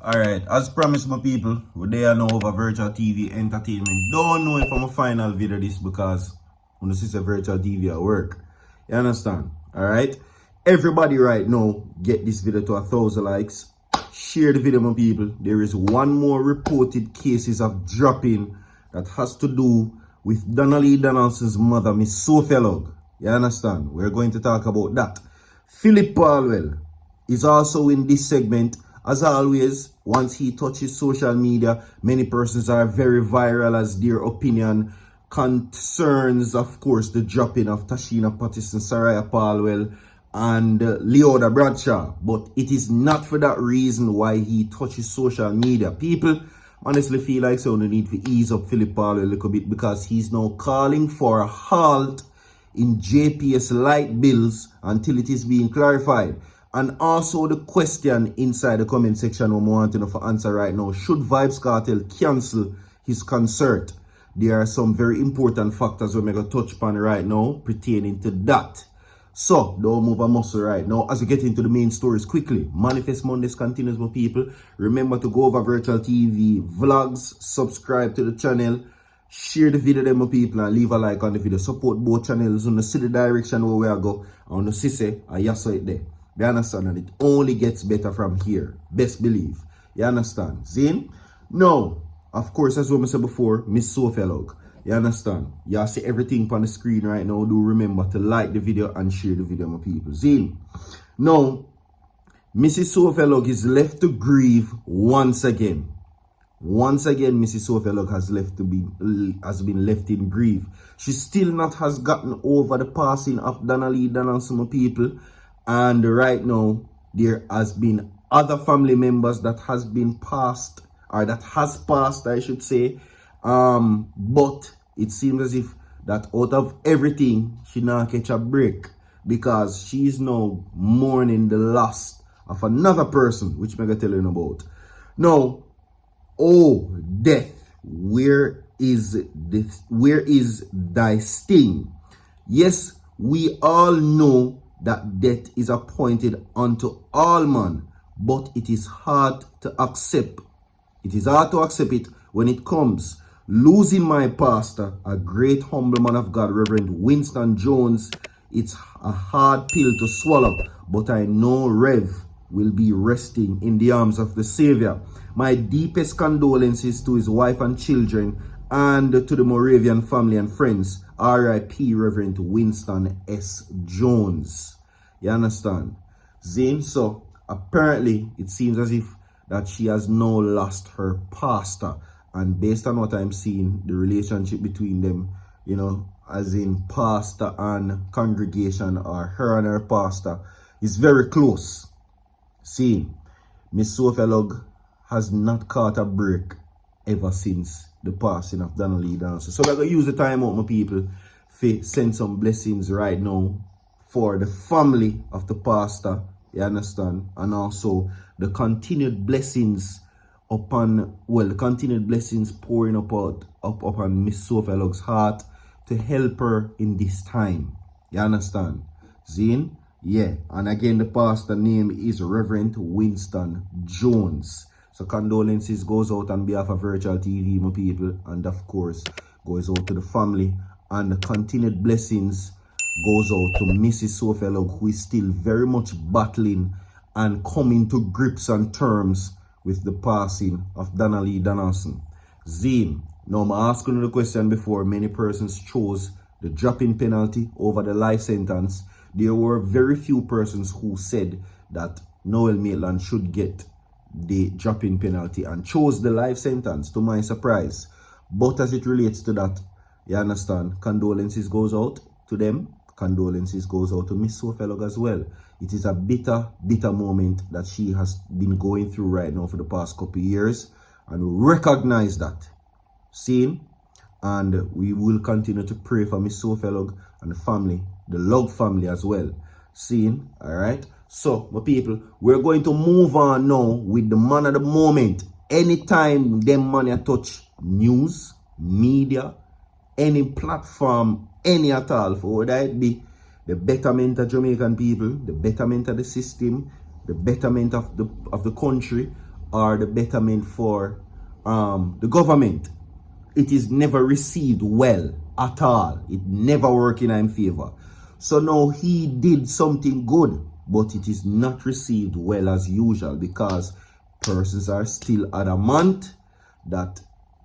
Alright, as promised my people, we're there now over virtual TV entertainment. Don't know if I'm a final video this because when this is a virtual TV at work. You understand? Alright? Everybody right now, get this video to 1,000 likes. Share the video my people. There is one more reported cases of dropping that has to do with Donna's mother, Miss M0ther. You understand? We're going to talk about that. Philip PAULWELL is also in this segment. As always, once he touches social media, many persons are very viral as their opinion concerns, of course, the dropping of Tashina Patterson, Saraya PAULWELL, and Leoda Bradshaw. But it is not for that reason why he touches social media. People honestly feel like so they need to ease up Philip PAULWELL a little bit because he's now calling for a halt in JPS light bills until it is being clarified. And also the question inside the comment section we want to know for answer right now. Should VYBZ KARTEL cancel his concert? There are some very important factors we're going to touch upon right now pertaining to that. So, don't move a muscle right now. As we get into the main stories quickly, Manifest Mondays continues, my people. Remember to go over virtual TV, vlogs, subscribe to the channel, share the video then my people, and leave a like on the video. Support both channels on the see the direction where we are go. And on the see say, and you saw it there. You understand? And it only gets better from here. Best believe. You understand? Zin? No. Of course, as we said before, Miss M0ther. You understand? You see everything on the screen right now. Do remember to like the video and share the video, my people. Zin? Now, Mrs. M0ther is left to grieve once again. Once again, Mrs. M0ther has been left in grief. She still not has gotten over the passing of Donna some people. And right now, there has been other family members that has been passed, or that has passed, I should say. But it seems as if that out of everything, she now catch a break because she is now mourning the loss of another person, which I'm going to tell you about. Now, oh, death, where is thy sting? Yes, we all know that death is appointed unto all man, but it is hard to accept. It is hard to accept it when it comes. Losing my pastor, a great humble man of God, Reverend Winston Jones, it's a hard pill to swallow, but I know Rev will be resting in the arms of the Savior. My deepest condolences to his wife and children and to the Moravian family and friends. R.I.P. Reverend Winston S. Jones. You understand? Zane, so apparently it seems as if that she has now lost her pastor. And based on what I'm seeing, the relationship between them, you know, as in pastor and congregation, or her and her pastor, is very close. See, Miss M0ther has not caught a break ever since the passing of Donna. So we're going to use the time out, my people, to send some blessings right now for the family of the pastor, you understand, and also the continued blessings upon, well, the continued blessings pouring upon Miss M0ther's heart to help her in this time. You understand? Zine? Yeah. And again, the pastor name is Reverend Winston Jones. So condolences goes out on behalf of virtual TV, my people, and of course goes out to the family, and the continued blessings goes out to Mrs. M0ther, who is still very much battling and coming to grips and terms with the passing of Donna. Zane, now I'm asking you the question before. Many persons chose the dropping penalty over the life sentence. There were very few persons who said that Noel Maitland should get the dropping penalty and chose the life sentence, to my surprise. But as it relates to that, you understand, condolences goes out to them. Condolences goes out to Miss M0ther as well. It is a bitter moment that she has been going through right now for the past couple of years, and we recognize that. See? And we will continue to pray for Miss M0ther and the family, the Log family as well. See? Alright? So, my people, we're going to move on now with the man of the moment. Anytime them money touch news, media, any platform, any at all, for whether it be the betterment of Jamaican people, the betterment of the system, the betterment of the country, or the betterment for the government, it is never received well at all. It never worked in his favor. So now he did something good, but it is not received well as usual because persons are still adamant that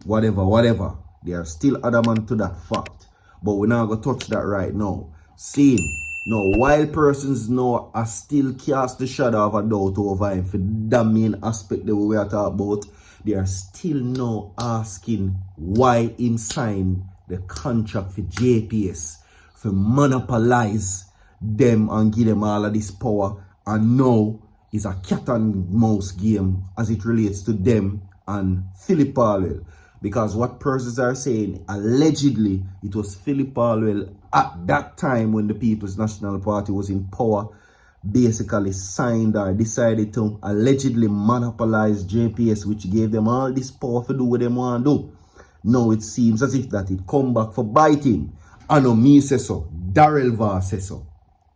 whatever, they are still adamant to that fact. But we're not going to touch that right now. Same. Now, while persons now are still cast the shadow of a doubt over him for the main aspect that we are talking about, they are still now asking why him signed the contract for JPS for monopolize them and give them all of this power, and now is a cat and mouse game as it relates to them and Philip Paulwell. Because what persons are saying, allegedly, it was Philip Paulwell at that time when the People's National Party was in power, basically signed or decided to allegedly monopolize JPS, which gave them all this power to do what they want to do. Now it seems as if that it come back for biting. I know me say so, Darrell Voss say so.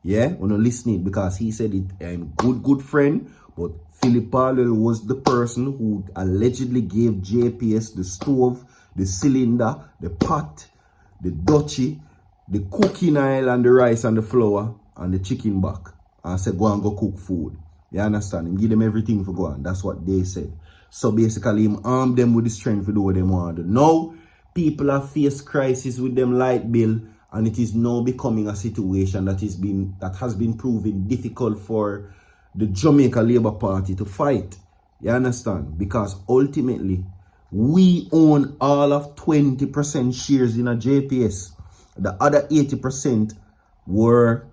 Yeah, we're not listening because he said it. I'm good friend, but Philip Paulwell was the person who allegedly gave JPS the stove, the cylinder, the pot, the dutchie, the cooking oil and the rice and the flour and the chicken back. And said go and go cook food. You understand? Him give them everything for go on. That's what they said. So basically him armed them with the strength to do what they want to do. Now people have faced crisis with them light bill, and it is now becoming a situation that has been proven difficult for the Jamaica Labour Party to fight. You understand? Because ultimately, we own all of 20% shares in a JPS. The other 80% were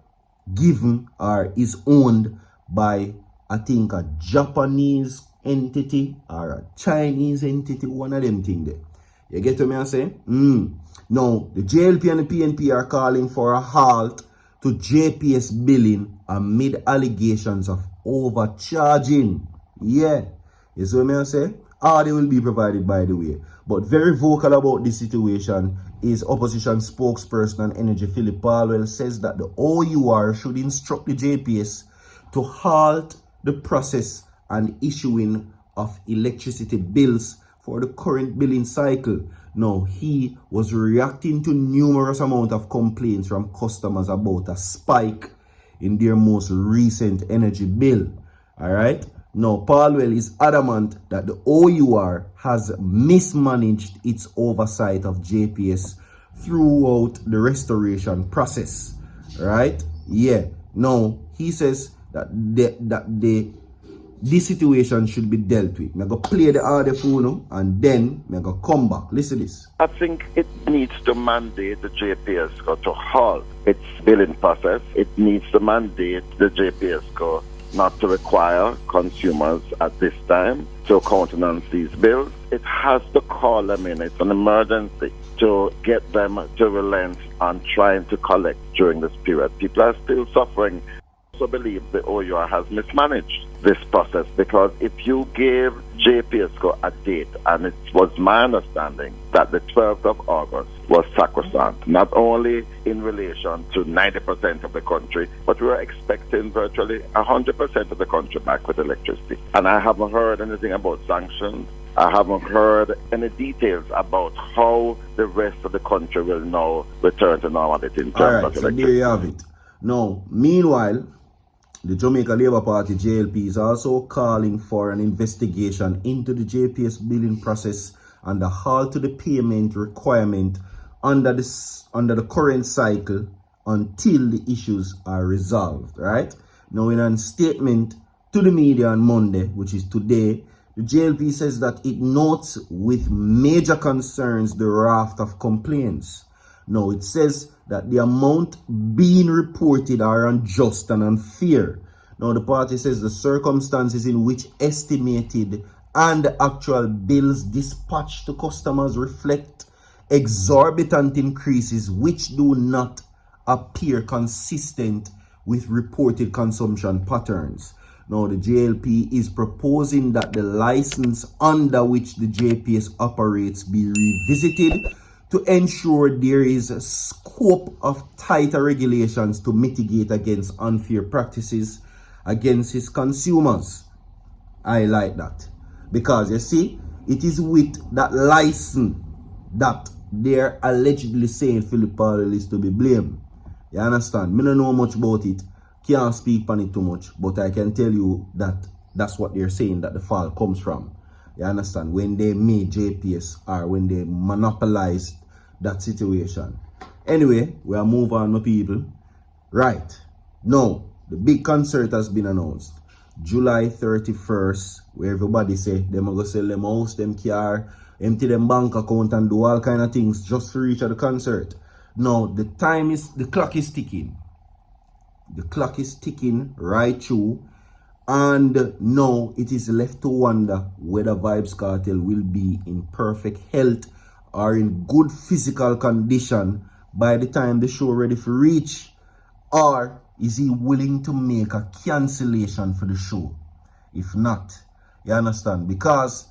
given or is owned by, I think, a Japanese entity or a Chinese entity, one of them things there. You get what I'm saying? Now, the JLP and the PNP are calling for a halt to JPS billing amid allegations of overcharging. Yeah. You see what I'm saying? They will be provided, by the way. But very vocal about this situation is opposition spokesperson on energy Philip Paulwell says that the OUR should instruct the JPS to halt the process and issuing of electricity bills for the current billing cycle. Now, he was reacting to numerous amount of complaints from customers about a spike in their most recent energy bill. Alright? Now, Paulwell is adamant that the OUR has mismanaged its oversight of JPS throughout the restoration process. Right? Yeah. Now, he says that this situation should be dealt with. I'm going to play the audio for you and then I'm going to come back. Listen to this. I think it needs to mandate the JPS to halt its billing process. It needs to mandate the JPS not to require consumers at this time to countenance these bills. It has to call them in. It's an emergency to get them to relent on trying to collect during this period. People are still suffering. I believe the OUR has mismanaged this process, because if you gave JPSCO a date, and it was my understanding that the 12th of August was sacrosanct, not only in relation to 90% of the country, but we were expecting virtually 100% of the country back with electricity. And I haven't heard anything about sanctions. I haven't heard any details about how the rest of the country will now return to normality in terms of electricity. So there you have it. Now, meanwhile, the Jamaica Labour Party, JLP, is also calling for an investigation into the JPS billing process and the halt to the payment requirement under the current cycle until the issues are resolved, right? Now, in a statement to the media on Monday, which is today, the JLP says that it notes with major concerns the raft of complaints. Now, it says that the amount being reported are unjust and unfair. Now, the party says the circumstances in which estimated and actual bills dispatched to customers reflect exorbitant increases which do not appear consistent with reported consumption patterns. Now, the JLP is proposing that the license under which the JPS operates be revisited to ensure there is a scope of tighter regulations to mitigate against unfair practices against its consumers. I like that. Because you see, it is with that license that they're allegedly saying Philip Paulwell is to be blamed. You understand? Me don't know much about it. Can't speak on it too much. But I can tell you that that's what they're saying that the fall comes from. You understand? When they made JPS or when they monopolized that situation. Anyway, we'll move on, my people. Right. Now, the big concert has been announced. July 31st, where everybody say they're going to sell them house, them car, empty them bank account and do all kind of things just for reach at the concert. Now, the clock is ticking. The clock is ticking right through. And now it is left to wonder whether VYBZ Kartel will be in perfect health or in good physical condition by the time the show ready for reach. Or is he willing to make a cancellation for the show? If not, you understand? Because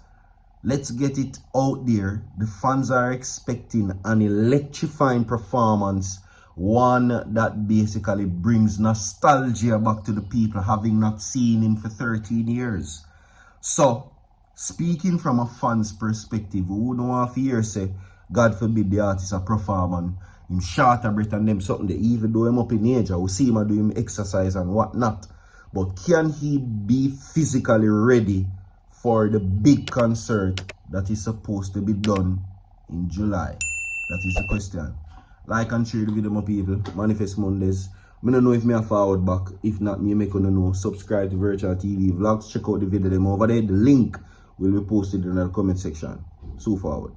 let's get it out there. The fans are expecting an electrifying performance. One that basically brings nostalgia back to the people having not seen him for 13 years. So, speaking from a fan's perspective, who don't want to hear say, God forbid the artist a perform and him short a breath and them something they even do him up in age. I will see him do him exercise and whatnot. But can he be physically ready for the big concert that is supposed to be done in July? That is the question. Like and share the video, my people. Manifest Mondays. I don't know if me a forward back. If not, me make you know. Subscribe to Virtual TV Vlogs. Check out the video them over there. The link will be posted in the comment section. So forward.